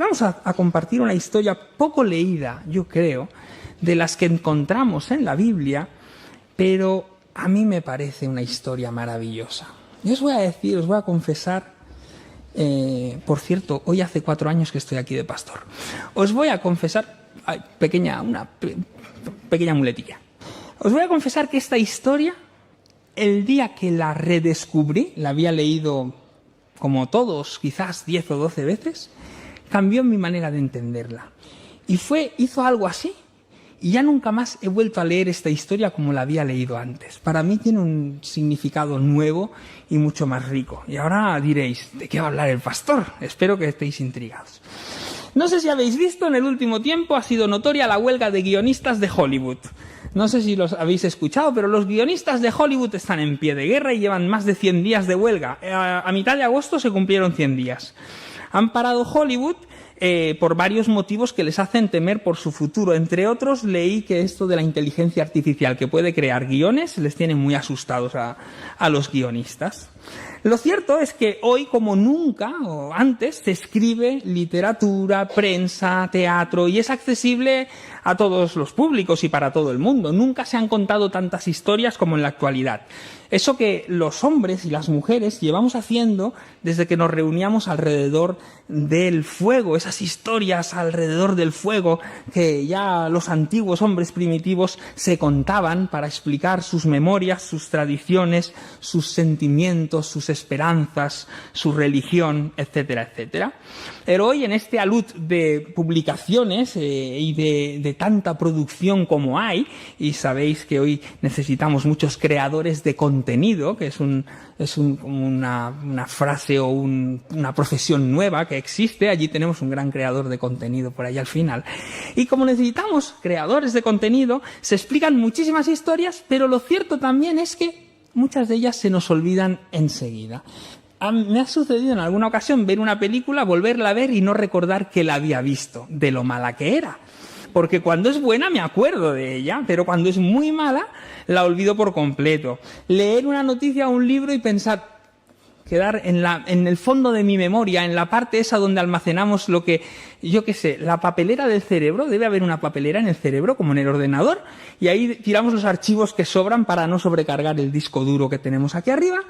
Vamos a compartir una historia poco leída, yo creo, de las que encontramos en la Biblia, pero a mí me parece una historia maravillosa. Yo os voy a confesar, por cierto, hoy hace 4 años que estoy aquí de pastor. Os voy a confesar, una pequeña muletilla. Os voy a confesar que esta historia, el día que la redescubrí, la había leído como todos, quizás 10 o 12 veces, cambió mi manera de entenderla. Y hizo algo así, y ya nunca más he vuelto a leer esta historia como la había leído antes. Para mí tiene un significado nuevo y mucho más rico. Y ahora diréis, ¿de qué va a hablar el pastor? Espero que estéis intrigados. No sé si habéis visto, en el último tiempo ha sido notoria la huelga de guionistas de Hollywood. No sé si los habéis escuchado, pero los guionistas de Hollywood están en pie de guerra y llevan más de 100 días de huelga. A mitad de agosto se cumplieron 100 días. Han parado Hollywood por varios motivos que les hacen temer por su futuro. Entre otros, leí que esto de la inteligencia artificial que puede crear guiones les tiene muy asustados a los guionistas. Lo cierto es que hoy, como nunca o antes, se escribe literatura, prensa, teatro, y es accesible a todos los públicos y para todo el mundo. Nunca se han contado tantas historias como en la actualidad. Eso que los hombres y las mujeres llevamos haciendo desde que nos reuníamos alrededor del fuego, esas historias alrededor del fuego que ya los antiguos hombres primitivos se contaban para explicar sus memorias, sus tradiciones, sus sentimientos, sus esperanzas, su religión, etcétera, etcétera. Pero hoy, en este alud de publicaciones y de tanta producción como hay, y sabéis que hoy necesitamos muchos creadores de contenido, que es una frase o una profesión nueva que existe. Allí tenemos un gran creador de contenido por ahí al final. Y como necesitamos creadores de contenido, se explican muchísimas historias, pero lo cierto también es que muchas de ellas se nos olvidan enseguida. Me ha sucedido en alguna ocasión ver una película, volverla a ver y no recordar que la había visto, de lo mala que era. Porque cuando es buena me acuerdo de ella, pero cuando es muy mala la olvido por completo. Leer una noticia o un libro y pensar, quedar en el fondo de mi memoria, en la parte esa donde almacenamos lo que, yo qué sé, la papelera del cerebro. Debe haber una papelera en el cerebro, como en el ordenador, y ahí tiramos los archivos que sobran para no sobrecargar el disco duro que tenemos aquí arriba.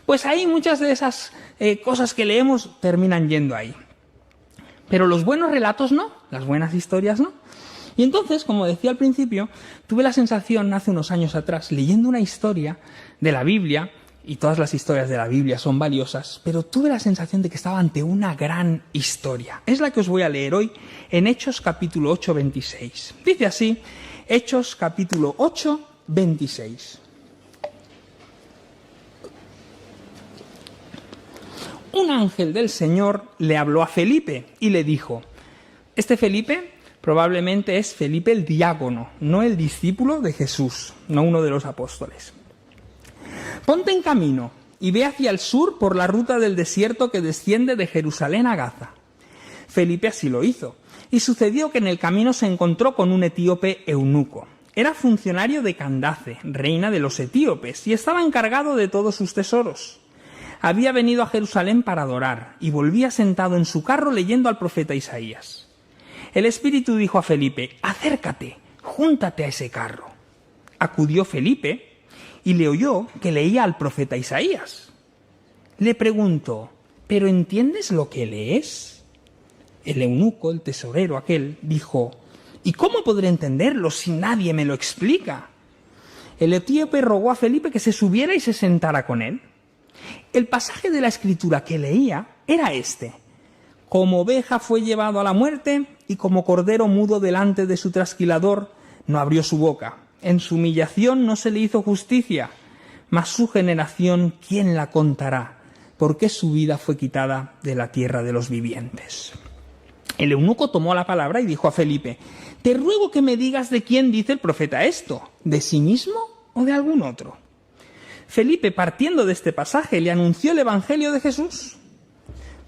Pues ahí muchas de esas cosas que leemos terminan yendo ahí. Pero los buenos relatos no, las buenas historias no. Y entonces, como decía al principio, tuve la sensación hace unos años atrás, leyendo una historia de la Biblia, y todas las historias de la Biblia son valiosas, pero tuve la sensación de que estaba ante una gran historia. Es la que os voy a leer hoy en Hechos capítulo 8, 26. Dice así, Hechos capítulo 8, 26. Un ángel del Señor le habló a Felipe y le dijo, este Felipe probablemente es Felipe el diácono, no el discípulo de Jesús, no uno de los apóstoles. Ponte en camino y ve hacia el sur por la ruta del desierto que desciende de Jerusalén a Gaza. Felipe así lo hizo, y sucedió que en el camino se encontró con un etíope eunuco. Era funcionario de Candace, reina de los etíopes, y estaba encargado de todos sus tesoros. Había venido a Jerusalén para adorar, y volvía sentado en su carro leyendo al profeta Isaías. El Espíritu dijo a Felipe, acércate, júntate a ese carro. Acudió Felipe y le oyó que leía al profeta Isaías. Le preguntó, ¿pero entiendes lo que lees? El eunuco, el tesorero aquel, dijo, ¿y cómo podré entenderlo si nadie me lo explica? El etíope rogó a Felipe que se subiera y se sentara con él. El pasaje de la Escritura que leía era este. Como oveja fue llevado a la muerte y como cordero mudo delante de su trasquilador no abrió su boca. En su humillación no se le hizo justicia, mas su generación, ¿quién la contará? Porque su vida fue quitada de la tierra de los vivientes. El eunuco tomó la palabra y dijo a Felipe, te ruego que me digas de quién dice el profeta esto, ¿de sí mismo o de algún otro? Felipe, partiendo de este pasaje, le anunció el evangelio de Jesús.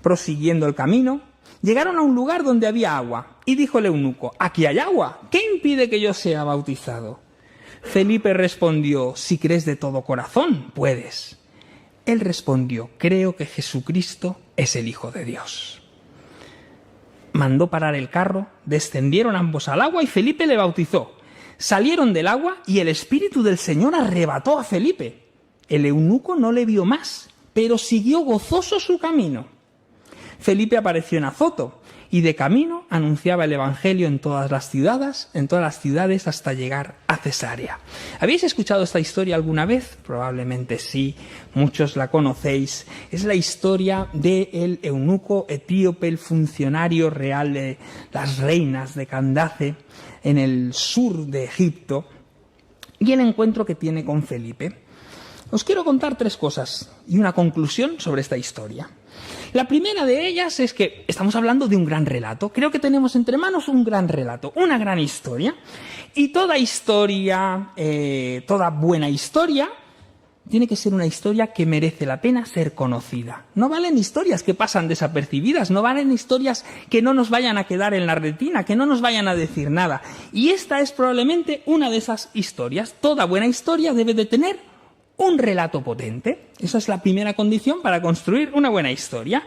Prosiguiendo el camino, llegaron a un lugar donde había agua, y dijo el eunuco, aquí hay agua, ¿qué impide que yo sea bautizado? Felipe respondió, si crees de todo corazón, puedes. Él respondió, creo que Jesucristo es el Hijo de Dios. mandó parar el carro, descendieron ambos al agua y Felipe le bautizó. Salieron del agua y el Espíritu del Señor arrebató a Felipe. El eunuco no le vio más, pero siguió gozoso su camino. Felipe apareció en Azoto y de camino anunciaba el Evangelio en todas las ciudades hasta llegar a Cesarea. ¿Habéis escuchado esta historia alguna vez? Probablemente sí, muchos la conocéis. Es la historia del eunuco etíope, el funcionario real de las reinas de Candace en el sur de Egipto, y el encuentro que tiene con Felipe. Os quiero contar 3 cosas y una conclusión sobre esta historia. La primera de ellas es que estamos hablando de un gran relato. Creo que tenemos entre manos un gran relato, una gran historia. Y toda historia, toda buena historia, tiene que ser una historia que merece la pena ser conocida. No valen historias que pasan desapercibidas, no valen historias que no nos vayan a quedar en la retina, que no nos vayan a decir nada. Y esta es probablemente una de esas historias. Toda buena historia debe de tener un relato potente. Esa es la primera condición para construir una buena historia.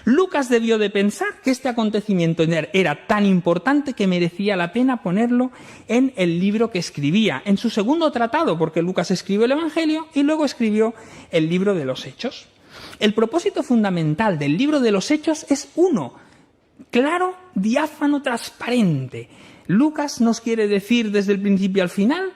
Lucas debió de pensar que este acontecimiento era tan importante que merecía la pena ponerlo en el libro que escribía, en su segundo tratado, porque Lucas escribió el Evangelio y luego escribió el libro de los Hechos. El propósito fundamental del libro de los Hechos es uno: claro, diáfano, transparente. Lucas nos quiere decir desde el principio al final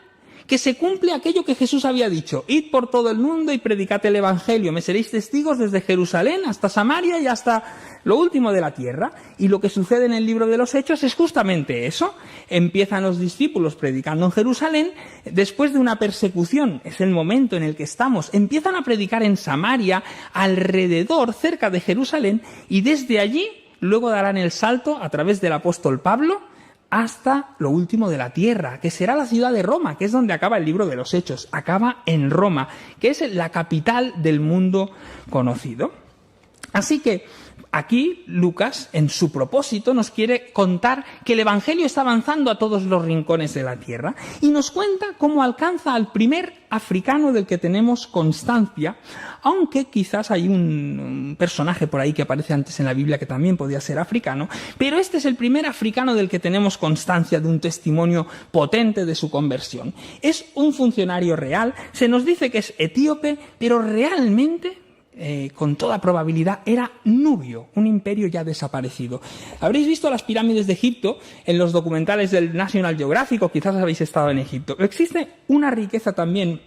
que se cumple aquello que Jesús había dicho: id por todo el mundo y predicad el Evangelio, me seréis testigos desde Jerusalén hasta Samaria y hasta lo último de la tierra. Y lo que sucede en el libro de los Hechos es justamente eso. Empiezan los discípulos predicando en Jerusalén, después de una persecución, es el momento en el que estamos, empiezan a predicar en Samaria, alrededor, cerca de Jerusalén, y desde allí luego darán el salto a través del apóstol Pablo hasta lo último de la tierra, que será la ciudad de Roma, que es donde acaba el libro de los Hechos. Acaba en Roma, que es la capital del mundo conocido. Así que aquí Lucas, en su propósito, nos quiere contar que el Evangelio está avanzando a todos los rincones de la tierra y nos cuenta cómo alcanza al primer africano del que tenemos constancia, aunque quizás hay un personaje por ahí que aparece antes en la Biblia que también podía ser africano, pero este es el primer africano del que tenemos constancia de un testimonio potente de su conversión. Es un funcionario real, se nos dice que es etíope, pero realmente con toda probabilidad era nubio, un imperio ya desaparecido. Habréis visto las pirámides de Egipto en los documentales del National Geographic, o quizás habéis estado en Egipto. Existe una riqueza también,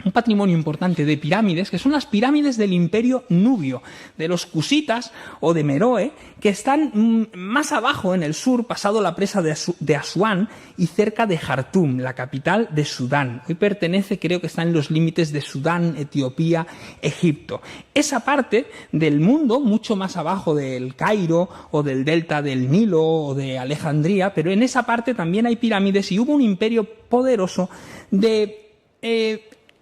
un patrimonio importante de pirámides, que son las pirámides del imperio nubio, de los cusitas o de Meroe, que están más abajo en el sur, pasado la presa de Asuán y cerca de Jartum, la capital de Sudán. Hoy pertenece, creo que está en los límites de Sudán, Etiopía, Egipto. Esa parte del mundo, mucho más abajo del Cairo o del delta del Nilo o de Alejandría, pero en esa parte también hay pirámides y hubo un imperio poderoso de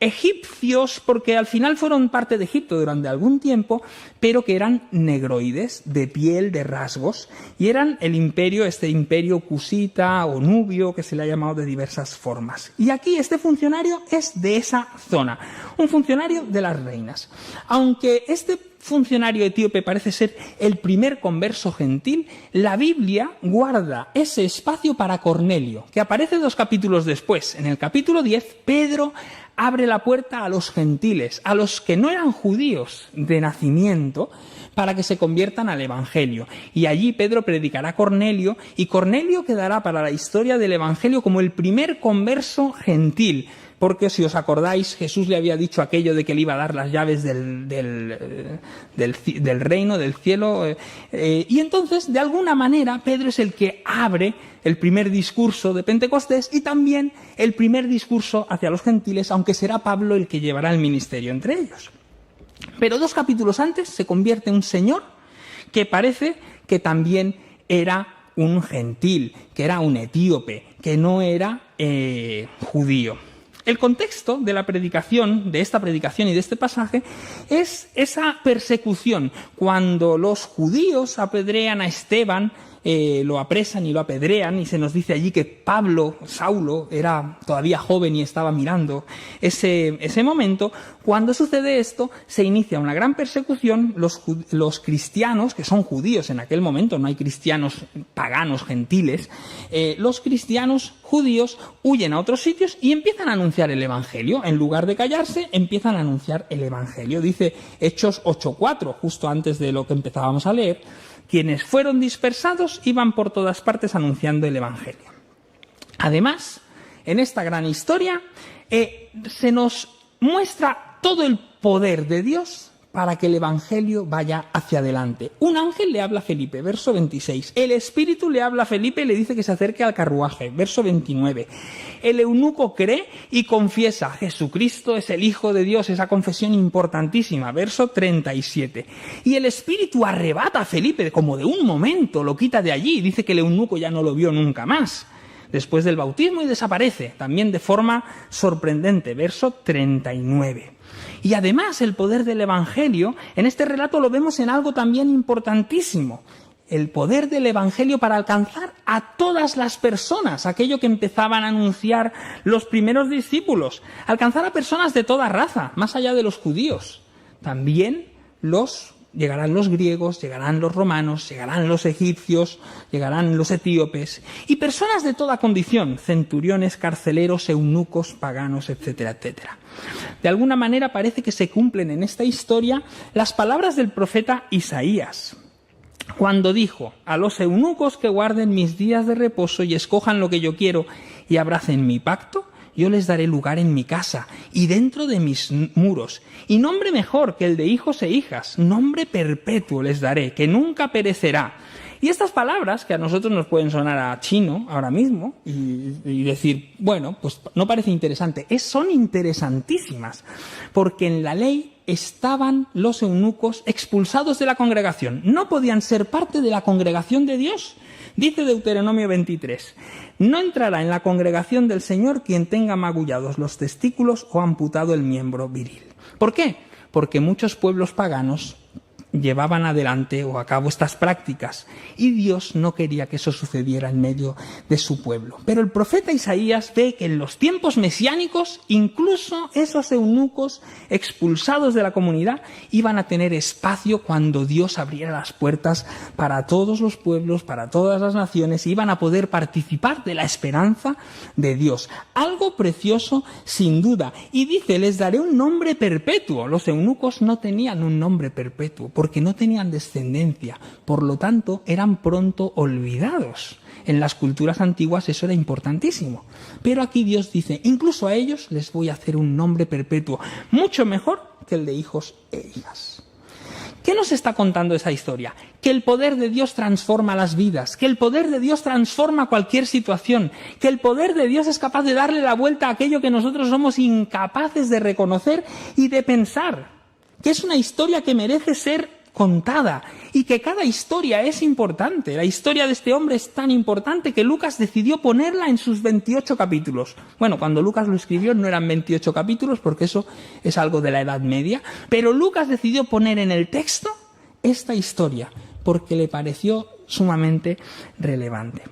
egipcios, porque al final fueron parte de Egipto durante algún tiempo, pero que eran negroides, de piel, de rasgos, y eran el imperio, este imperio cusita o nubio, que se le ha llamado de diversas formas. Y aquí este funcionario es de esa zona, un funcionario de las reinas. Aunque este funcionario etíope parece ser el primer converso gentil, la Biblia guarda ese espacio para Cornelio, que aparece 2 capítulos después. En el capítulo 10, Pedro abre la puerta a los gentiles, a los que no eran judíos de nacimiento, para que se conviertan al Evangelio. Y allí Pedro predicará a Cornelio, y Cornelio quedará para la historia del Evangelio como el primer converso gentil, porque si os acordáis, Jesús le había dicho aquello de que le iba a dar las llaves del reino, del cielo, y entonces, de alguna manera, Pedro es el que abre el primer discurso de Pentecostés y también el primer discurso hacia los gentiles, aunque será Pablo el que llevará el ministerio entre ellos. Pero 2 capítulos antes se convierte un señor que parece que también era un gentil, que era un etíope, que no era judío. El contexto de la predicación, de esta predicación y de este pasaje, es esa persecución. Cuando los judíos apedrean a Esteban lo apresan y lo apedrean, y se nos dice allí que Saulo, era todavía joven y estaba mirando ese momento. Cuando sucede esto, se inicia una gran persecución. Los cristianos, que son judíos en aquel momento, no hay cristianos paganos, gentiles, los cristianos judíos huyen a otros sitios y empiezan a anunciar el Evangelio. En lugar de callarse, empiezan a anunciar el Evangelio. Dice Hechos 8:4, justo antes de lo que empezábamos a leer: quienes fueron dispersados iban por todas partes anunciando el Evangelio. Además, en esta gran historia se nos muestra todo el poder de Dios para que el Evangelio vaya hacia adelante. Un ángel le habla a Felipe, verso 26. El Espíritu le habla a Felipe y le dice que se acerque al carruaje, verso 29. El eunuco cree y confiesa: Jesucristo es el Hijo de Dios, esa confesión importantísima, verso 37. Y el Espíritu arrebata a Felipe, como de un momento, lo quita de allí, y dice que el eunuco ya no lo vio nunca más, después del bautismo, y desaparece, también de forma sorprendente, verso 39. Y además el poder del Evangelio, en este relato lo vemos en algo también importantísimo: el poder del Evangelio para alcanzar a todas las personas, aquello que empezaban a anunciar los primeros discípulos, alcanzar a personas de toda raza, más allá de los judíos. También llegarán los griegos, llegarán los romanos, llegarán los egipcios, llegarán los etíopes, y personas de toda condición: centuriones, carceleros, eunucos, paganos, etcétera, etcétera. De alguna manera parece que se cumplen en esta historia las palabras del profeta Isaías, cuando dijo: a los eunucos que guarden mis días de reposo y escojan lo que yo quiero y abracen mi pacto, yo les daré lugar en mi casa y dentro de mis muros, y nombre mejor que el de hijos e hijas, nombre perpetuo les daré, que nunca perecerá. Y estas palabras, que a nosotros nos pueden sonar a chino ahora mismo, y decir, bueno, pues no parece interesante, son interesantísimas, porque en la ley estaban los eunucos expulsados de la congregación, no podían ser parte de la congregación de Dios. Dice Deuteronomio 23, no entrará en la congregación del Señor quien tenga magullados los testículos o amputado el miembro viril. ¿Por qué? Porque muchos pueblos paganos llevaban adelante o a cabo estas prácticas, y Dios no quería que eso sucediera en medio de su pueblo. Pero el profeta Isaías ve que en los tiempos mesiánicos, incluso esos eunucos expulsados de la comunidad iban a tener espacio cuando Dios abriera las puertas para todos los pueblos, para todas las naciones, y iban a poder participar de la esperanza de Dios. Algo precioso sin duda. Y dice, les daré un nombre perpetuo. Los eunucos no tenían un nombre perpetuo, porque no tenían descendencia, por lo tanto eran pronto olvidados. En las culturas antiguas eso era importantísimo. Pero aquí Dios dice, incluso a ellos les voy a hacer un nombre perpetuo, mucho mejor que el de hijos e hijas. ¿Qué nos está contando esa historia? Que el poder de Dios transforma las vidas, que el poder de Dios transforma cualquier situación, que el poder de Dios es capaz de darle la vuelta a aquello que nosotros somos incapaces de reconocer y de pensar. Que es una historia que merece ser contada y que cada historia es importante. La historia de este hombre es tan importante que Lucas decidió ponerla en sus 28 capítulos. Bueno, cuando Lucas lo escribió no eran 28 capítulos porque eso es algo de la Edad Media, pero Lucas decidió poner en el texto esta historia porque le pareció sumamente relevante.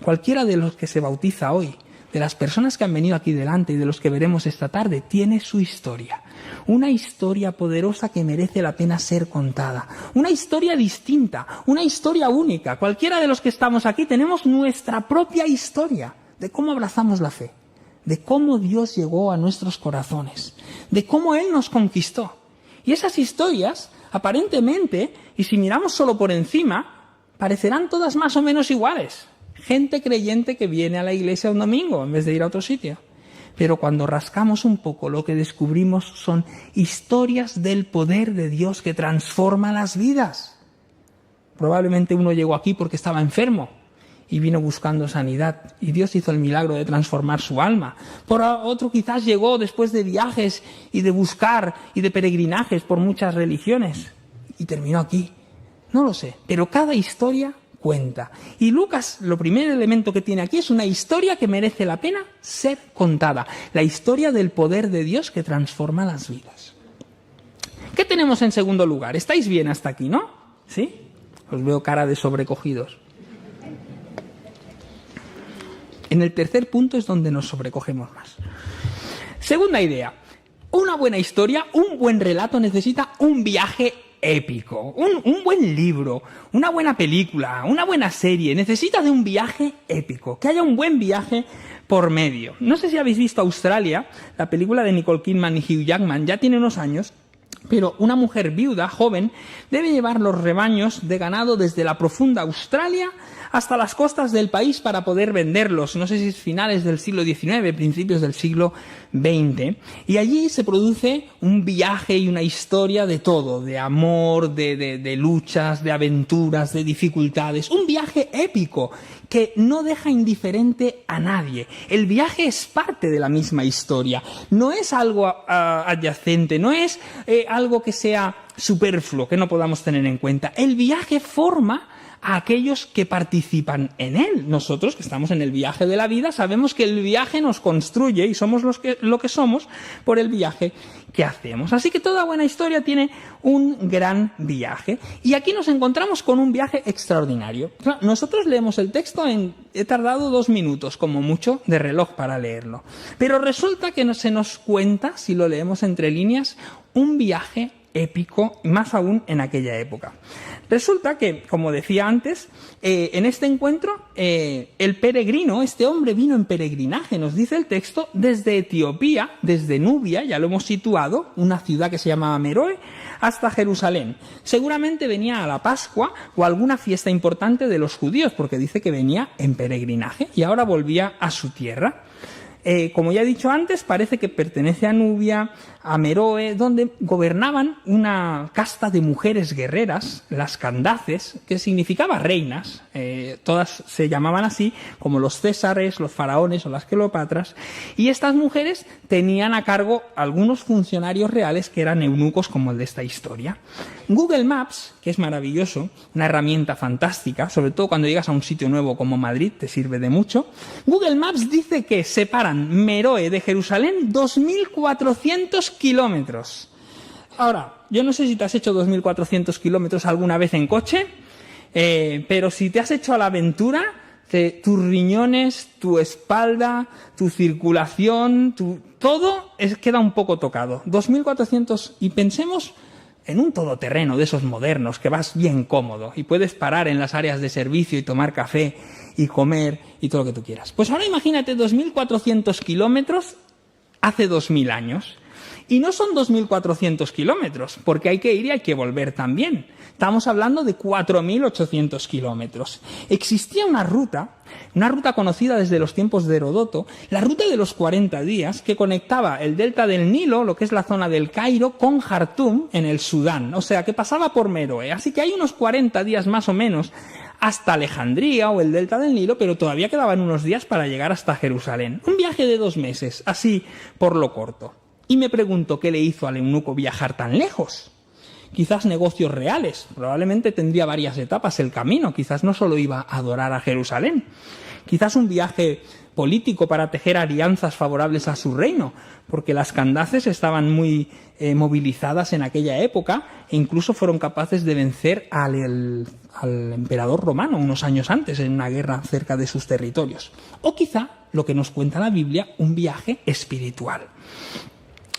Cualquiera de los que se bautiza hoy, de las personas que han venido aquí delante y de los que veremos esta tarde, tiene su historia. Una historia poderosa que merece la pena ser contada. Una historia distinta, una historia única. Cualquiera de los que estamos aquí tenemos nuestra propia historia de cómo abrazamos la fe, de cómo Dios llegó a nuestros corazones, de cómo Él nos conquistó. Y esas historias, aparentemente, y si miramos solo por encima, parecerán todas más o menos iguales. Gente creyente que viene a la iglesia un domingo en vez de ir a otro sitio. Pero cuando rascamos un poco, lo que descubrimos son historias del poder de Dios que transforma las vidas. Probablemente uno llegó aquí porque estaba enfermo y vino buscando sanidad, y Dios hizo el milagro de transformar su alma. Por otro quizás llegó después de viajes y de buscar y de peregrinajes por muchas religiones y terminó aquí. No lo sé, pero cada historia cuenta. Y Lucas, lo primer elemento que tiene aquí es una historia que merece la pena ser contada. La historia del poder de Dios que transforma las vidas. ¿Qué tenemos en segundo lugar? ¿Estáis bien hasta aquí, no? ¿Sí? Os veo cara de sobrecogidos. En el tercer punto es donde nos sobrecogemos más. Segunda idea. Una buena historia, un buen relato necesita un viaje épico, un buen libro, una buena película, una buena serie. Necesita de un viaje épico, que haya un buen viaje por medio. No sé si habéis visto Australia, la película de Nicole Kidman y Hugh Jackman, ya tiene unos años, pero una mujer viuda, joven, debe llevar los rebaños de ganado desde la profunda Australia hasta las costas del país para poder venderlos. No sé si es finales del siglo XIX, principios del siglo XX. Y allí se produce un viaje y una historia de todo, de amor, de luchas, de aventuras, de dificultades. Un viaje épico que no deja indiferente a nadie. El viaje es parte de la misma historia. No es algo adyacente, no es algo que sea superfluo, que no podamos tener en cuenta. El viaje forma a aquellos que participan en él. Nosotros, que estamos en el viaje de la vida, sabemos que el viaje nos construye y somos lo que somos por el viaje que hacemos. Así que toda buena historia tiene un gran viaje. Y aquí nos encontramos con un viaje extraordinario. Nosotros leemos el texto he tardado 2 minutos, como mucho, de reloj para leerlo. Pero resulta que se nos cuenta, si lo leemos entre líneas, un viaje épico, más aún en aquella época. Resulta que, como decía antes, en este encuentro, el peregrino, este hombre vino en peregrinaje, nos dice el texto, desde Etiopía, desde Nubia, ya lo hemos situado, una ciudad que se llamaba Meroe, hasta Jerusalén. Seguramente venía a la Pascua o a alguna fiesta importante de los judíos, porque dice que venía en peregrinaje y ahora volvía a su tierra. Como ya he dicho antes, parece que pertenece a Nubia, a Meroe, donde gobernaban una casta de mujeres guerreras, las Candaces, que significaba reinas. Todas se llamaban así, como los Césares, los faraones o las Cleopatras. Y estas mujeres tenían a cargo algunos funcionarios reales que eran eunucos, como el de esta historia. Google Maps, que es maravilloso, una herramienta fantástica, sobre todo cuando llegas a un sitio nuevo como Madrid, te sirve de mucho. Google Maps dice que separan Meroe de Jerusalén 2.400 kilómetros. Ahora, yo no sé si te has hecho 2.400 kilómetros alguna vez en coche, pero si te has hecho a la aventura, tus riñones, tu espalda, tu circulación, todo queda un poco tocado. 2.400, y pensemos en un todoterreno de esos modernos, que vas bien cómodo y puedes parar en las áreas de servicio y tomar café y comer y todo lo que tú quieras. Pues ahora imagínate 2.400 kilómetros hace 2.000 años. Y no son 2.400 kilómetros, porque hay que ir y hay que volver también. Estamos hablando de 4.800 kilómetros. Existía una ruta conocida desde los tiempos de Heródoto, la ruta de los 40 días, que conectaba el delta del Nilo, lo que es la zona del Cairo, con Jartum, en el Sudán. O sea, que pasaba por Meroe. Así que hay unos 40 días más o menos hasta Alejandría o el delta del Nilo, pero todavía quedaban unos días para llegar hasta Jerusalén. Un viaje de 2 meses, así por lo corto. Y me pregunto qué le hizo al eunuco viajar tan lejos. Quizás negocios reales, probablemente tendría varias etapas el camino, quizás no solo iba a adorar a Jerusalén. Quizás un viaje político para tejer alianzas favorables a su reino, porque las Candaces estaban muy movilizadas en aquella época e incluso fueron capaces de vencer al emperador romano unos años antes en una guerra cerca de sus territorios. O quizá, lo que nos cuenta la Biblia, un viaje espiritual.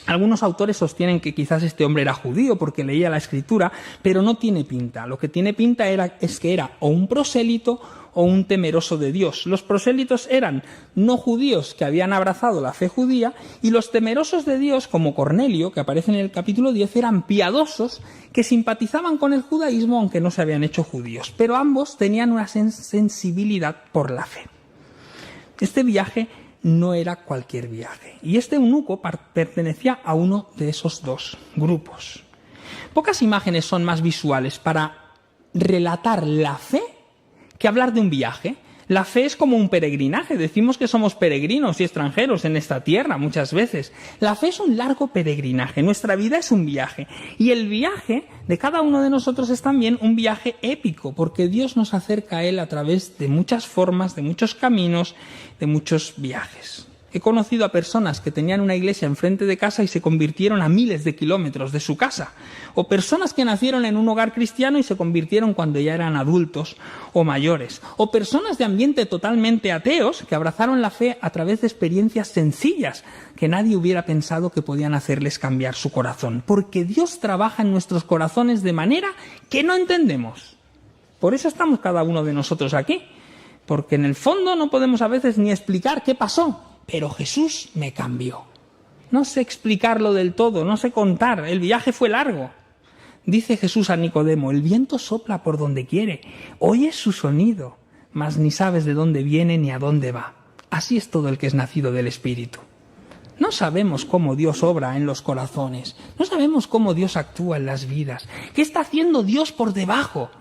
Algunos autores sostienen que quizás este hombre era judío porque leía la Escritura, pero no tiene pinta. Lo que tiene pinta es que era o un prosélito o un temeroso de Dios. Los prosélitos eran no judíos que habían abrazado la fe judía, y los temerosos de Dios, como Cornelio, que aparece en el capítulo 10, eran piadosos que simpatizaban con el judaísmo aunque no se habían hecho judíos. Pero ambos tenían una sensibilidad por la fe. Este viaje no era cualquier viaje. Y este eunuco pertenecía a uno de esos dos grupos. Pocas imágenes son más visuales para relatar la fe que hablar de un viaje. La fe es como un peregrinaje. Decimos que somos peregrinos y extranjeros en esta tierra muchas veces. La fe es un largo peregrinaje. Nuestra vida es un viaje. Y el viaje de cada uno de nosotros es también un viaje épico, porque Dios nos acerca a Él a través de muchas formas, de muchos caminos, de muchos viajes. He conocido a personas que tenían una iglesia enfrente de casa y se convirtieron a miles de kilómetros de su casa. O personas que nacieron en un hogar cristiano y se convirtieron cuando ya eran adultos o mayores. O personas de ambiente totalmente ateos que abrazaron la fe a través de experiencias sencillas que nadie hubiera pensado que podían hacerles cambiar su corazón. Porque Dios trabaja en nuestros corazones de manera que no entendemos. Por eso estamos cada uno de nosotros aquí. Porque en el fondo no podemos a veces ni explicar qué pasó. Pero Jesús me cambió. No sé explicarlo del todo, no sé contar, el viaje fue largo. Dice Jesús a Nicodemo, el viento sopla por donde quiere, oyes su sonido, mas ni sabes de dónde viene ni a dónde va. Así es todo el que es nacido del Espíritu. No sabemos cómo Dios obra en los corazones, no sabemos cómo Dios actúa en las vidas, qué está haciendo Dios por debajo.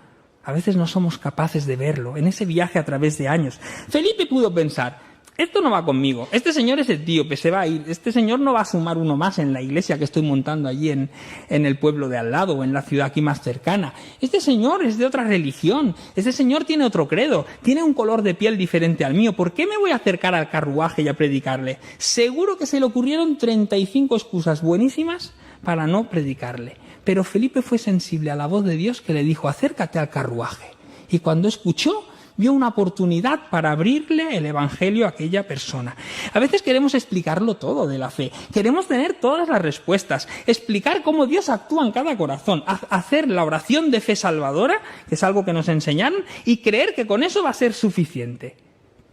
A veces no somos capaces de verlo en ese viaje a través de años. Felipe pudo pensar, esto no va conmigo, este señor es etíope, se va a ir, este señor no va a sumar uno más en la iglesia que estoy montando allí en el pueblo de al lado o en la ciudad aquí más cercana. Este señor es de otra religión, este señor tiene otro credo, tiene un color de piel diferente al mío, ¿por qué me voy a acercar al carruaje y a predicarle? Seguro que se le ocurrieron 35 excusas buenísimas para no predicarle. Pero Felipe fue sensible a la voz de Dios que le dijo, acércate al carruaje. Y cuando escuchó, vio una oportunidad para abrirle el evangelio a aquella persona. A veces queremos explicarlo todo de la fe, queremos tener todas las respuestas, explicar cómo Dios actúa en cada corazón, hacer la oración de fe salvadora, que es algo que nos enseñaron, y creer que con eso va a ser suficiente.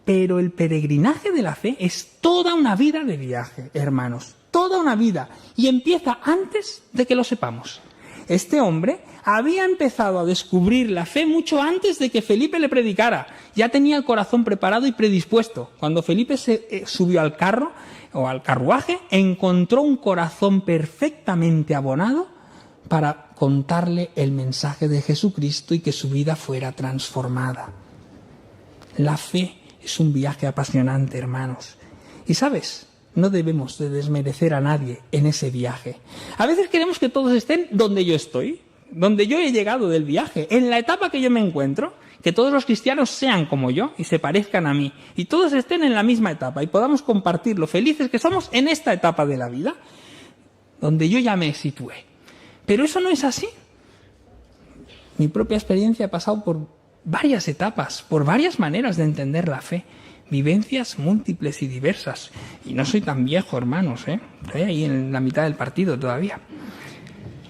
Pero el peregrinaje de la fe es toda una vida de viaje, hermanos, toda una vida, y empieza antes de que lo sepamos. Este hombre había empezado a descubrir la fe mucho antes de que Felipe le predicara. Ya tenía el corazón preparado y predispuesto. Cuando Felipe se subió al carro o al carruaje, encontró un corazón perfectamente abonado para contarle el mensaje de Jesucristo y que su vida fuera transformada. La fe es un viaje apasionante, hermanos. Y ¿sabes? No debemos de desmerecer a nadie en ese viaje. A veces queremos que todos estén donde yo estoy, donde yo he llegado del viaje, en la etapa que yo me encuentro, que todos los cristianos sean como yo y se parezcan a mí, y todos estén en la misma etapa y podamos compartir lo felices que somos en esta etapa de la vida, donde yo ya me situé. Pero eso no es así. Mi propia experiencia ha pasado por varias etapas, por varias maneras de entender la fe. Vivencias múltiples y diversas. Y no soy tan viejo, hermanos, Estoy ahí en la mitad del partido todavía.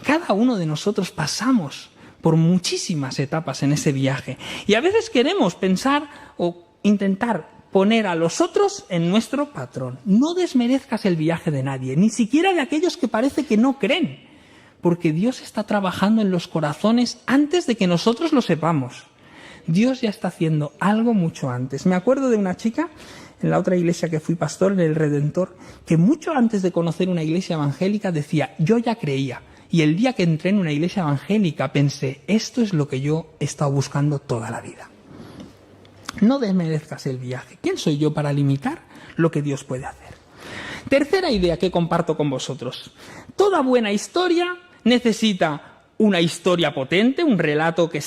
Cada uno de nosotros pasamos por muchísimas etapas en ese viaje. Y a veces queremos pensar o intentar poner a los otros en nuestro patrón. No desmerezcas el viaje de nadie, ni siquiera de aquellos que parece que no creen. Porque Dios está trabajando en los corazones antes de que nosotros lo sepamos. Dios ya está haciendo algo mucho antes. Me acuerdo de una chica en la otra iglesia que fui pastor, en el Redentor, que mucho antes de conocer una iglesia evangélica decía, yo ya creía. Y el día que entré en una iglesia evangélica pensé, esto es lo que yo he estado buscando toda la vida. No desmerezcas el viaje. ¿Quién soy yo para limitar lo que Dios puede hacer? Tercera idea que comparto con vosotros. Toda buena historia necesita una historia potente, un relato que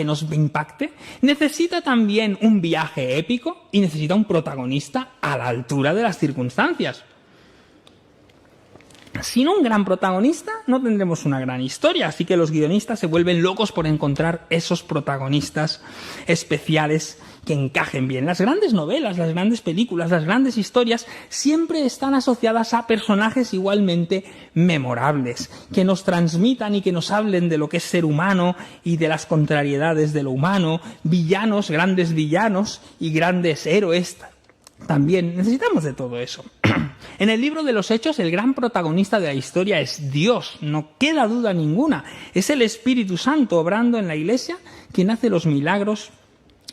nos impacte, necesita también un viaje épico y necesita un protagonista a la altura de las circunstancias. Sin un gran protagonista no tendremos una gran historia, así que los guionistas se vuelven locos por encontrar esos protagonistas especiales que encajen bien. Las grandes novelas, las grandes películas, las grandes historias siempre están asociadas a personajes igualmente memorables, que nos transmitan y que nos hablen de lo que es ser humano y de las contrariedades de lo humano, villanos, grandes villanos y grandes héroes. También necesitamos de todo eso. En el libro de los Hechos, el gran protagonista de la historia es Dios, no queda duda ninguna. Es el Espíritu Santo obrando en la Iglesia quien hace los milagros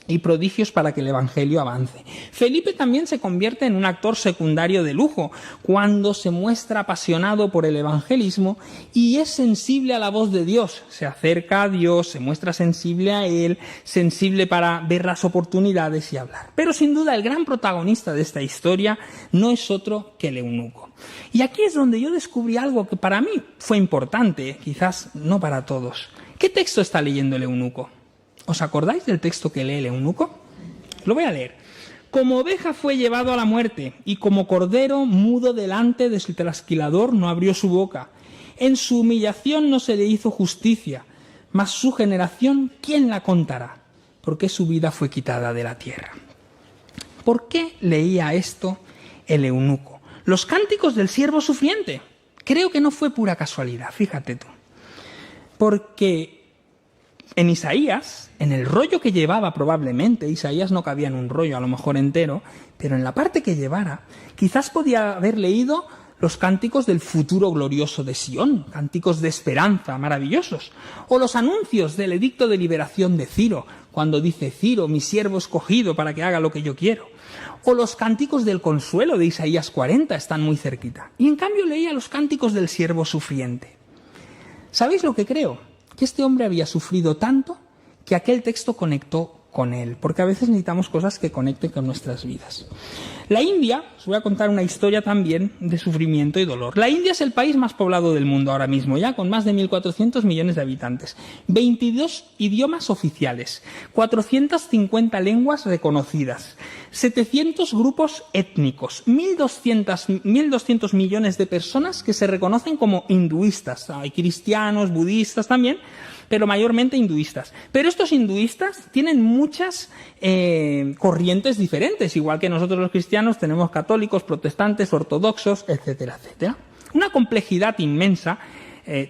y prodigios para que el Evangelio avance. Felipe también se convierte en un actor secundario de lujo cuando se muestra apasionado por el evangelismo y es sensible a la voz de Dios. Se acerca a Dios, se muestra sensible a Él, sensible para ver las oportunidades y hablar. Pero sin duda el gran protagonista de esta historia no es otro que el eunuco. Y aquí es donde yo descubrí algo que para mí fue importante, quizás no para todos. ¿Qué texto está leyendo el eunuco? ¿Os acordáis del texto que lee el eunuco? Lo voy a leer. Como oveja fue llevado a la muerte, y como cordero mudo delante de su trasquilador no abrió su boca. En su humillación no se le hizo justicia, mas su generación, ¿quién la contará? Porque su vida fue quitada de la tierra. ¿Por qué leía esto el eunuco? Los cánticos del siervo sufriente. Creo que no fue pura casualidad, fíjate tú. Porque en Isaías, en el rollo que llevaba probablemente, Isaías no cabía en un rollo a lo mejor entero, pero en la parte que llevara, quizás podía haber leído los cánticos del futuro glorioso de Sión, cánticos de esperanza maravillosos, o los anuncios del edicto de liberación de Ciro, cuando dice: Ciro, mi siervo escogido para que haga lo que yo quiero, o los cánticos del consuelo de Isaías 40, están muy cerquita. Y en cambio leía los cánticos del siervo sufriente. ¿Sabéis lo que creo? Que este hombre había sufrido tanto que aquel texto conectó con él, porque a veces necesitamos cosas que conecten con nuestras vidas. La India, os voy a contar una historia también de sufrimiento y dolor. La India es el país más poblado del mundo ahora mismo, ya con más de 1.400 millones de habitantes, 22 idiomas oficiales, 450 lenguas reconocidas, 700 grupos étnicos, 1.200 millones de personas que se reconocen como hinduistas. Hay cristianos, budistas también, pero mayormente hinduistas. Pero estos hinduistas tienen muchas corrientes diferentes, igual que nosotros los cristianos tenemos católicos, protestantes, ortodoxos, etcétera, etcétera. Una complejidad inmensa,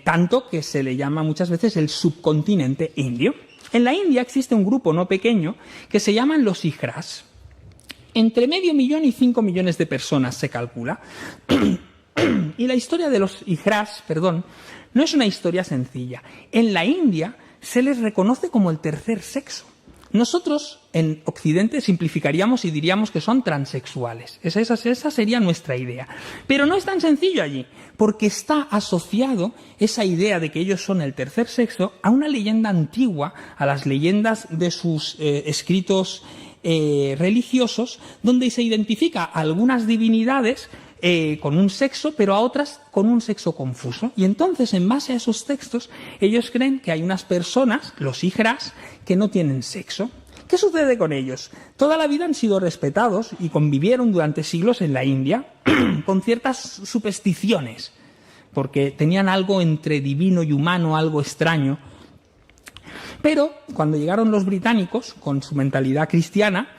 tanto que se le llama muchas veces el subcontinente indio. En la India existe un grupo no pequeño que se llaman los hijras. Entre 500.000 y 5 millones de personas se calcula. Y la historia de los hijras, no es una historia sencilla. En la India se les reconoce como el tercer sexo. Nosotros en Occidente simplificaríamos y diríamos que son transexuales. Esa sería nuestra idea. Pero no es tan sencillo allí, porque está asociado esa idea de que ellos son el tercer sexo a una leyenda antigua, a las leyendas de sus escritos religiosos, donde se identifica a algunas divinidades con un sexo, pero a otras con un sexo confuso. Y entonces, en base a esos textos, ellos creen que hay unas personas, los hijras, que no tienen sexo. ¿Qué sucede con ellos? Toda la vida han sido respetados y convivieron durante siglos en la India con ciertas supersticiones, porque tenían algo entre divino y humano, algo extraño. Pero cuando llegaron los británicos, con su mentalidad cristiana,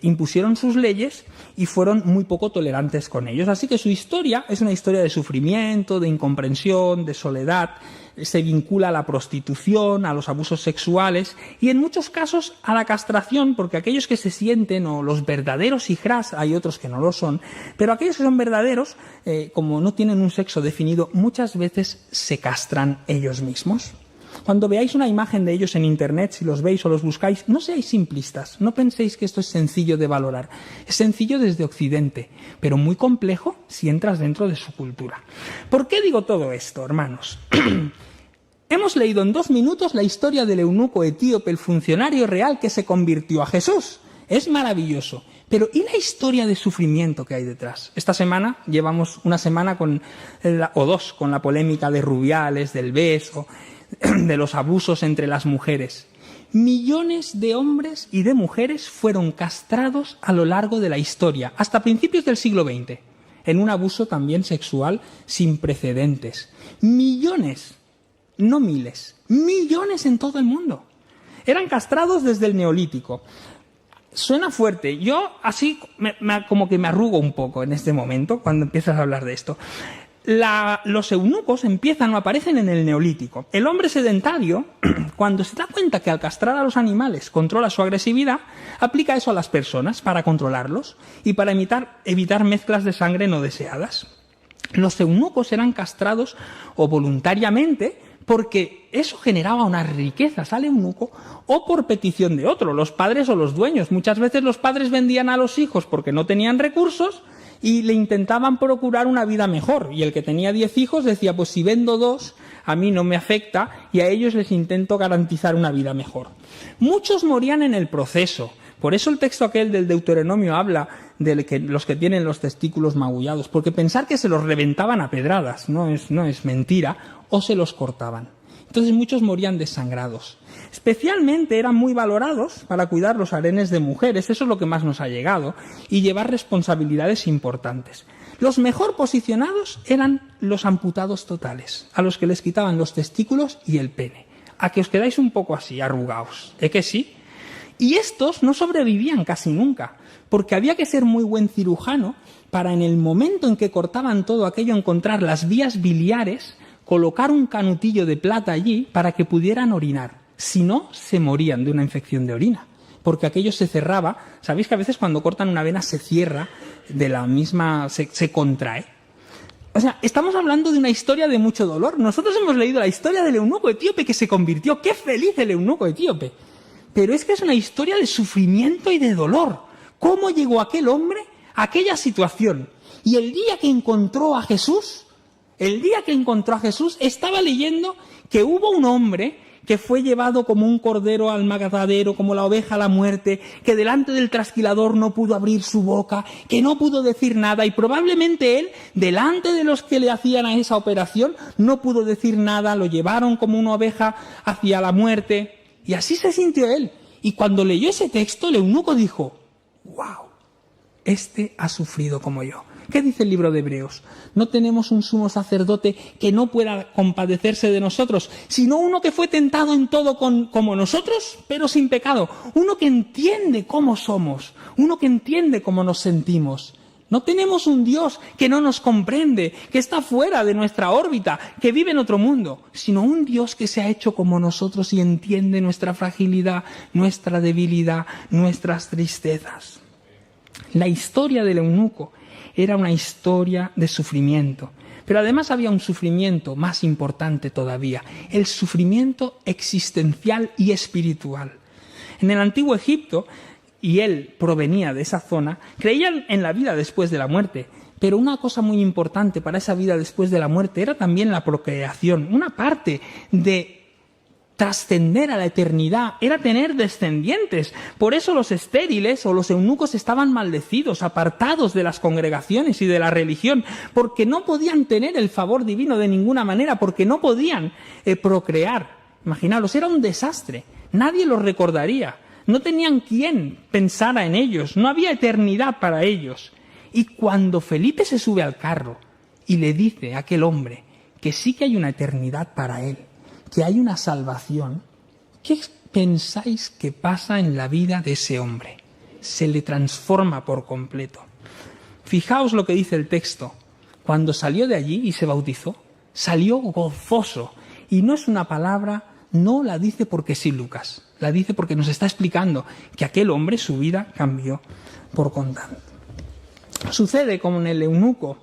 impusieron sus leyes y fueron muy poco tolerantes con ellos. Así que su historia es una historia de sufrimiento, de incomprensión, de soledad. Se vincula a la prostitución, a los abusos sexuales y en muchos casos a la castración, porque aquellos que se sienten, o los verdaderos hijras, hay otros que no lo son, pero aquellos que son verdaderos, como no tienen un sexo definido, muchas veces se castran ellos mismos. Cuando veáis una imagen de ellos en internet, si los veis o los buscáis, no seáis simplistas, no penséis que esto es sencillo de valorar. Es sencillo desde Occidente, pero muy complejo si entras dentro de su cultura. ¿Por qué digo todo esto, hermanos? Hemos leído en 2 minutos la historia del eunuco etíope, el funcionario real que se convirtió a Jesús. Es maravilloso. Pero ¿y la historia de sufrimiento que hay detrás? Esta semana llevamos una semana o dos con la polémica de Rubiales, del beso, de los abusos entre las mujeres. Millones de hombres y de mujeres fueron castrados a lo largo de la historia, hasta principios del siglo XX, en un abuso también sexual sin precedentes. Millones, no miles, millones en todo el mundo. Eran castrados desde el Neolítico. Suena fuerte. Yo así como que me arrugo un poco en este momento cuando empiezas a hablar de esto. Los eunucos empiezan o aparecen en el Neolítico. El hombre sedentario, cuando se da cuenta que al castrar a los animales controla su agresividad, aplica eso a las personas para controlarlos y para evitar mezclas de sangre no deseadas. Los eunucos eran castrados o voluntariamente porque eso generaba una riqueza al eunuco, o por petición de otro, los padres o los dueños. Muchas veces los padres vendían a los hijos porque no tenían recursos y le intentaban procurar una vida mejor. Y el que tenía 10 hijos decía, pues si vendo 2, a mí no me afecta y a ellos les intento garantizar una vida mejor. Muchos morían en el proceso. Por eso el texto aquel del Deuteronomio habla de que los que tienen los testículos magullados, porque pensar que se los reventaban a pedradas no es mentira, o se los cortaban. Entonces muchos morían desangrados. Especialmente eran muy valorados para cuidar los harenes de mujeres, eso es lo que más nos ha llegado, y llevar responsabilidades importantes. Los mejor posicionados eran los amputados totales, a los que les quitaban los testículos y el pene. A que os quedáis un poco así, arrugados. ¿Es que sí? Y estos no sobrevivían casi nunca, porque había que ser muy buen cirujano para, en el momento en que cortaban todo aquello, encontrar las vías biliares, colocar un canutillo de plata allí para que pudieran orinar. Si no, se morían de una infección de orina, porque aquello se cerraba. ¿Sabéis que a veces cuando cortan una vena se cierra de la misma, se contrae? O sea, estamos hablando de una historia de mucho dolor. Nosotros hemos leído la historia del eunuco etíope que se convirtió. ¡Qué feliz el eunuco etíope! Pero es que es una historia de sufrimiento y de dolor. ¿Cómo llegó aquel hombre a aquella situación? Y el día que encontró a Jesús, estaba leyendo que hubo un hombre que fue llevado como un cordero al matadero, como la oveja a la muerte, que delante del trasquilador no pudo abrir su boca, que no pudo decir nada, y probablemente él, delante de los que le hacían a esa operación, no pudo decir nada, lo llevaron como una oveja hacia la muerte, y así se sintió él. Y cuando leyó ese texto, el eunuco dijo: ¡wow! Este ha sufrido como yo. ¿Qué dice el libro de Hebreos? No tenemos un sumo sacerdote que no pueda compadecerse de nosotros, sino uno que fue tentado en todo como nosotros, pero sin pecado. Uno que entiende cómo somos, uno que entiende cómo nos sentimos. No tenemos un Dios que no nos comprende, que está fuera de nuestra órbita, que vive en otro mundo, sino un Dios que se ha hecho como nosotros y entiende nuestra fragilidad, nuestra debilidad, nuestras tristezas. La historia del eunuco era una historia de sufrimiento, pero además había un sufrimiento más importante todavía, el sufrimiento existencial y espiritual. En el antiguo Egipto, y él provenía de esa zona, creían en la vida después de la muerte, pero una cosa muy importante para esa vida después de la muerte era también la procreación. Una parte de trascender a la eternidad era tener descendientes. Por eso los estériles o los eunucos estaban maldecidos, apartados de las congregaciones y de la religión, porque no podían tener el favor divino de ninguna manera, porque no podían procrear. Imaginaros, era un desastre. Nadie los recordaría. No tenían quien pensara en ellos. No había eternidad para ellos. Y cuando Felipe se sube al carro y le dice a aquel hombre que sí que hay una eternidad para él, que hay una salvación, ¿qué pensáis que pasa en la vida de ese hombre? Se le transforma por completo. Fijaos lo que dice el texto. Cuando salió de allí y se bautizó, salió gozoso. Y no es una palabra, no la dice porque sí Lucas, la dice porque nos está explicando que aquel hombre, su vida cambió por completo. Sucede como en el eunuco,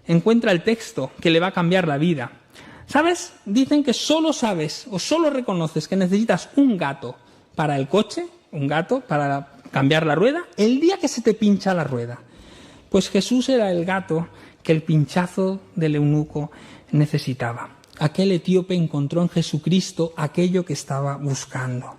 encuentra el texto que le va a cambiar la vida. ¿Sabes? Dicen que solo sabes o solo reconoces que necesitas un gato para el coche, un gato para cambiar la rueda, el día que se te pincha la rueda. Pues Jesús era el gato que el pinchazo del eunuco necesitaba. Aquel etíope encontró en Jesucristo aquello que estaba buscando.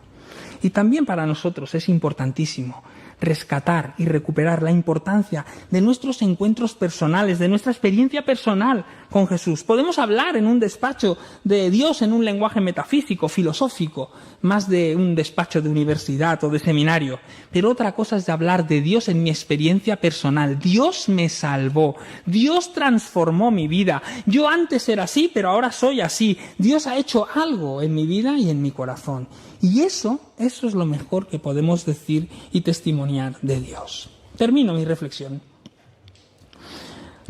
Y también para nosotros es importantísimo rescatar y recuperar la importancia de nuestros encuentros personales, de nuestra experiencia personal con Jesús. Podemos hablar en un despacho de Dios en un lenguaje metafísico, filosófico, más de un despacho de universidad o de seminario, pero otra cosa es de hablar de Dios en mi experiencia personal. Dios me salvó, Dios transformó mi vida. Yo antes era así, pero ahora soy así. Dios ha hecho algo en mi vida y en mi corazón. Y eso es lo mejor que podemos decir y testimoniar de Dios. Termino mi reflexión.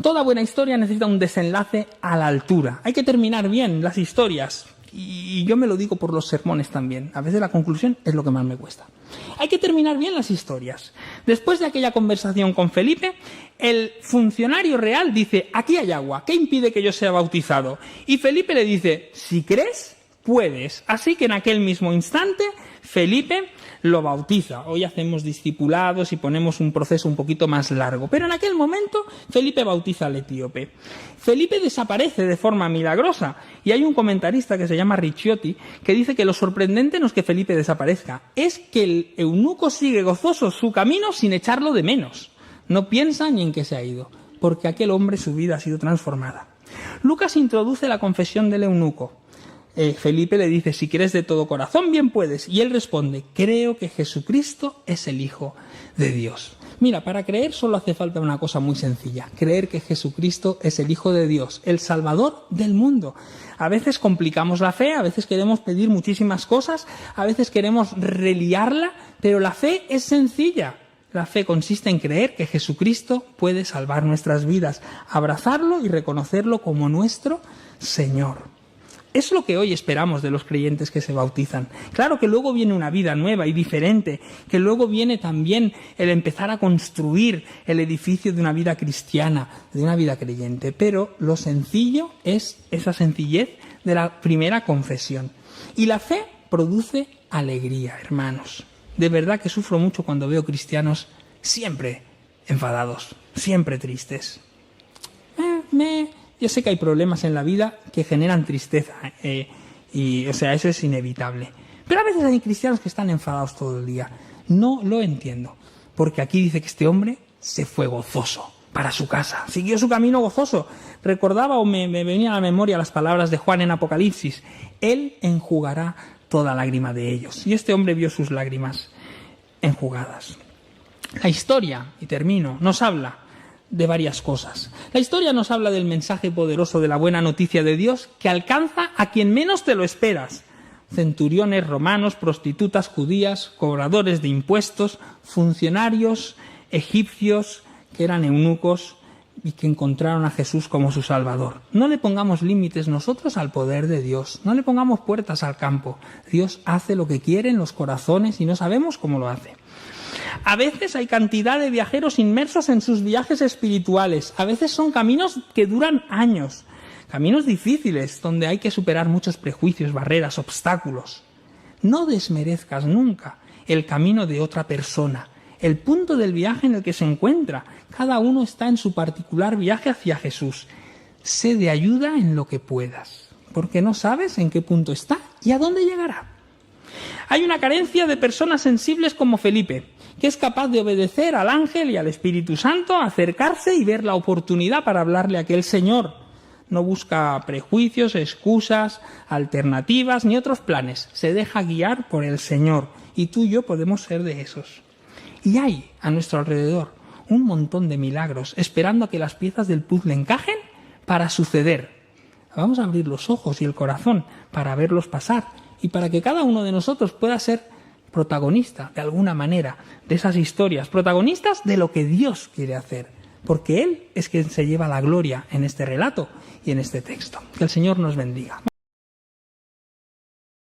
Toda buena historia necesita un desenlace a la altura. Hay que terminar bien las historias. Y yo me lo digo por los sermones también. A veces la conclusión es lo que más me cuesta. Hay que terminar bien las historias. Después de aquella conversación con Felipe, el funcionario real dice: aquí hay agua, ¿qué impide que yo sea bautizado? Y Felipe le dice: si crees, puedes. Así que en aquel mismo instante, Felipe lo bautiza. Hoy hacemos discipulados y ponemos un proceso un poquito más largo. Pero en aquel momento, Felipe bautiza al etíope. Felipe desaparece de forma milagrosa. Y hay un comentarista que se llama Ricciotti que dice que lo sorprendente no es que Felipe desaparezca, es que el eunuco sigue gozoso su camino sin echarlo de menos. No piensa ni en qué se ha ido, porque aquel hombre, su vida ha sido transformada. Lucas introduce la confesión del eunuco. Felipe le dice, si crees de todo corazón, bien puedes. Y él responde, creo que Jesucristo es el Hijo de Dios. Mira, para creer solo hace falta una cosa muy sencilla, creer que Jesucristo es el Hijo de Dios, el Salvador del mundo. A veces complicamos la fe, a veces queremos pedir muchísimas cosas, a veces queremos reliarla, pero la fe es sencilla. La fe consiste en creer que Jesucristo puede salvar nuestras vidas, abrazarlo y reconocerlo como nuestro Señor. Es lo que hoy esperamos de los creyentes que se bautizan. Claro que luego viene una vida nueva y diferente, que luego viene también el empezar a construir el edificio de una vida cristiana, de una vida creyente, pero lo sencillo es esa sencillez de la primera confesión. Y la fe produce alegría, hermanos. De verdad que sufro mucho cuando veo cristianos siempre enfadados, siempre tristes. Yo sé que hay problemas en la vida que generan tristeza, eso es inevitable. Pero a veces hay cristianos que están enfadados todo el día. No lo entiendo, porque aquí dice que este hombre se fue gozoso para su casa, siguió su camino gozoso. Recordaba o me venía a la memoria las palabras de Juan en Apocalipsis, Él enjugará toda lágrima de ellos. Y este hombre vio sus lágrimas enjugadas. La historia, y termino, nos habla de varias cosas. La historia nos habla del mensaje poderoso de la buena noticia de Dios que alcanza a quien menos te lo esperas. Centuriones romanos, prostitutas judías, cobradores de impuestos, funcionarios egipcios que eran eunucos y que encontraron a Jesús como su Salvador. No le pongamos límites nosotros al poder de Dios, no le pongamos puertas al campo. Dios hace lo que quiere en los corazones y no sabemos cómo lo hace. A veces hay cantidad de viajeros inmersos en sus viajes espirituales. A veces son caminos que duran años, caminos difíciles, donde hay que superar muchos prejuicios, barreras, obstáculos. No desmerezcas nunca el camino de otra persona, el punto del viaje en el que se encuentra. Cada uno está en su particular viaje hacia Jesús. Sé de ayuda en lo que puedas, porque no sabes en qué punto está y a dónde llegará. Hay una carencia de personas sensibles como Felipe, que es capaz de obedecer al ángel y al Espíritu Santo, acercarse y ver la oportunidad para hablarle a aquel Señor. No busca prejuicios, excusas, alternativas ni otros planes. Se deja guiar por el Señor. Y tú y yo podemos ser de esos. Y hay a nuestro alrededor un montón de milagros esperando a que las piezas del puzzle encajen para suceder. Vamos a abrir los ojos y el corazón para verlos pasar y para que cada uno de nosotros pueda ser protagonista, de alguna manera, de esas historias, protagonistas de lo que Dios quiere hacer, porque Él es quien se lleva la gloria en este relato y en este texto. Que el Señor nos bendiga.